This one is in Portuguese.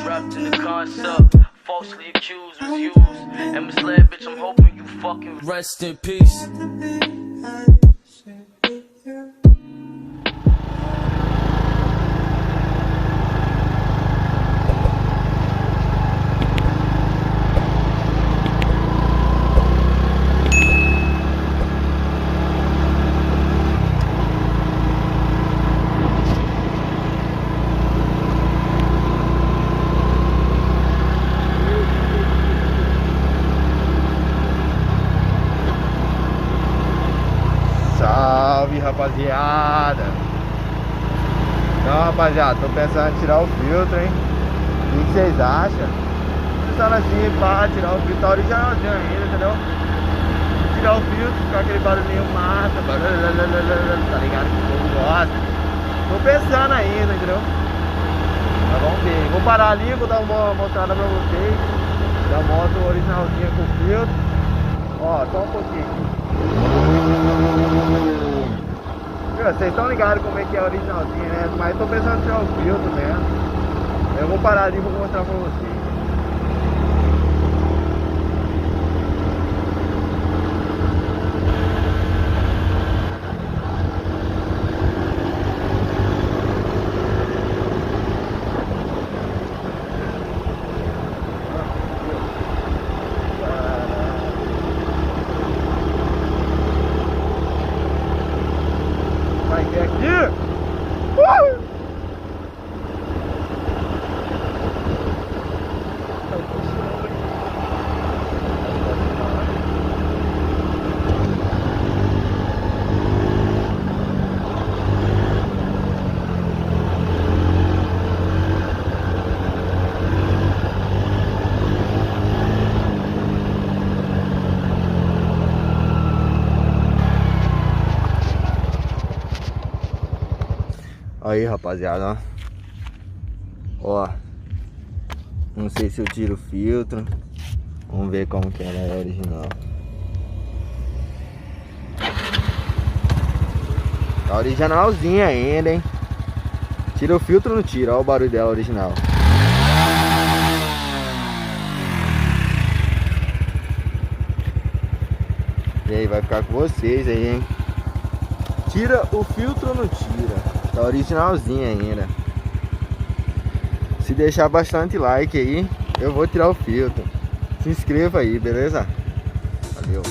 Trapped in the concept, falsely accused was used and misled, bitch. I'm hoping you fucking rest in peace. Salve, rapaziada. Então, rapaziada, tô pensando em tirar o filtro, hein? O que vocês acham? Pensando assim, pá, tirar o filtro, tá originalzinho ainda, entendeu? Tirar o filtro, ficar aquele barulhinho massa, tá ligado? Que o povo gosta. Tô pensando ainda, entendeu? Mas vamos ver. Vou parar ali, vou dar uma mostrada pra vocês da moto originalzinha com filtro. Ó, só um pouquinho aqui. Vocês estão ligados como é que é originalzinho, né? Mas tô pensando em tirar o filtro mesmo. Eu vou parar ali e vou mostrar pra vocês. Vai ver aqui. Aí, rapaziada, ó. Não sei se eu tiro o filtro. Vamos ver como que ela é original. Tá originalzinha ainda, hein? Tira o filtro ou não tira? Olha o barulho dela original. E aí, vai ficar com vocês aí, hein? Tira o filtro ou não tira? Tá originalzinha ainda. Se deixar bastante like aí, eu vou tirar o filtro. Se inscreva aí, beleza? Valeu.